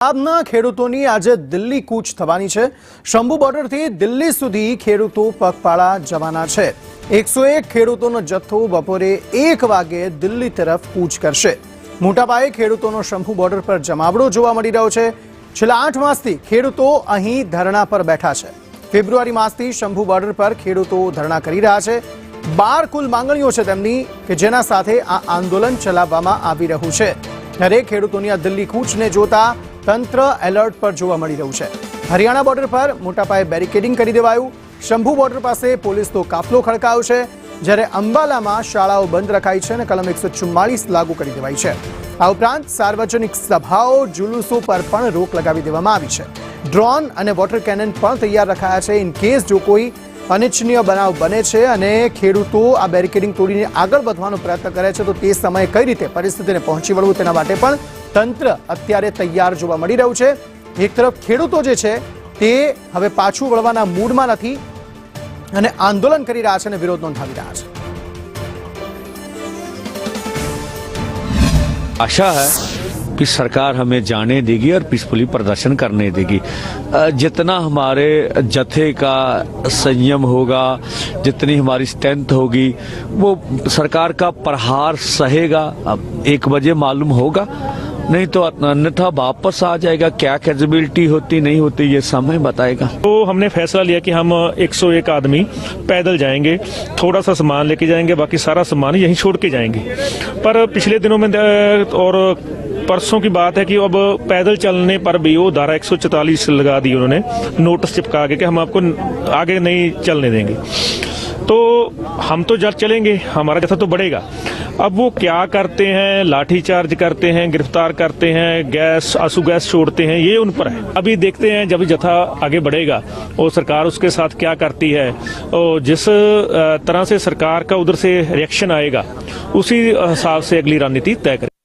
પંજાબના ખેડૂતોની આજે દિલ્હી કૂચ થવાની છે। શંભુ બોર્ડરથી દિલ્હી સુધી ખેડૂતો પગપાળા જવાના છે। 101 ખેડૂતોનો જથ્થો બપોરે 1 વાગે દિલ્હી તરફ કૂચ કરશે। મોટા પાયે ખેડૂતોનો શંભુ બોર્ડર પર જમાવડો જોવા મળી રહ્યો છે। છેલ્લા 8 માસથી ખેડૂતો અહીં ધરણા પર બેઠા છે। ફેબ્રુઆરી માસથી શંભુ બોર્ડર પર ખેડૂતો ધરણા કરી રહ્યા છે। 12 કુલ માંગણીઓ છે તેમની કે જેના સાથે આ આંદોલન ચલાવવામાં આવી રહ્યું છે। ત્યારે ખેડૂતોની આ દિલ્હી કૂચને જોતા તંત્ર એલર્ટ પર જોવા મળી રહ્યું છે। હરિયાણા બોર્ડર પર મોટા પાયે બેરિકેડિંગ કરી દેવાયું। શંભુ બોર્ડર પાસે પોલીસનો કાફલો ખડકાયો છે, જ્યારે અંબાલામાં શાળાઓ બંધ રખાઈ છે અને કલમ 144 લાગુ કરી દેવાઈ છે। આ ઉપરાંત સાર્વજનિક સભાઓ જુલુસો પર પણ રોક લગાવી દેવામાં આવી છે। ડ્રોન અને વોટર કેનન પણ તૈયાર રખાયા છે ઇન કેસ જો કોઈ અનિચ્છનીય બનાવ બને છે અને ખેડૂતો આ બેરિકેડિંગ તોડીને આગળ વધવાનો પ્રયત્ન કરે છે તો તે સમયે કઈ રીતે પરિસ્થિતિને પહોંચી વળવું તેના માટે પણ તંત્ર અત્યારે તૈયાર જોવા મળી રહ્યું છે। એક તરફ ખેડૂતો જે છે તે હવે પાછું વળવાના મૂડમાં નથી અને આંદોલન કરી રહ્યા છે અને વિરોધ નોંધાવી રહ્યા છે। आशा है कि सरकार हमें जाने देगी और पीसफुली प्रदर्शन करने देगी। जितना हमारे जत्थे का संयम होगा, जितनी हमारी स्ट्रेंथ होगी, वो सरकार का प्रहार सहेगा। अब 1 बजे मालूम होगा, नहीं तो अन्यथा वापस आ जाएगा। क्या कैपेबिलिटी होती नहीं होती ये समय बताएगा। तो हमने फैसला लिया कि हम 101 आदमी पैदल जाएंगे, थोड़ा सा सामान लेके जाएंगे, बाकी सारा सामान यहीं छोड़ के जाएंगे। पर पिछले दिनों में और परसों की बात है कि अब पैदल चलने पर भी वो धारा 144 लगा दी उन्होंने, नोटिस चिपका के कि हम आपको आगे नहीं चलने देंगे। तो हम तो जब चलेंगे हमारा जत्था तो बढ़ेगा। अब वो क्या करते हैं, लाठीचार्ज करते हैं, गिरफ्तार करते हैं, गैस आंसू गैस छोड़ते हैं, ये उन पर है। अभी देखते हैं जब जत्था आगे बढ़ेगा और सरकार उसके साथ क्या करती है और जिस तरह से सरकार का उधर से रिएक्शन आएगा उसी हिसाब से अगली रणनीति तय करें।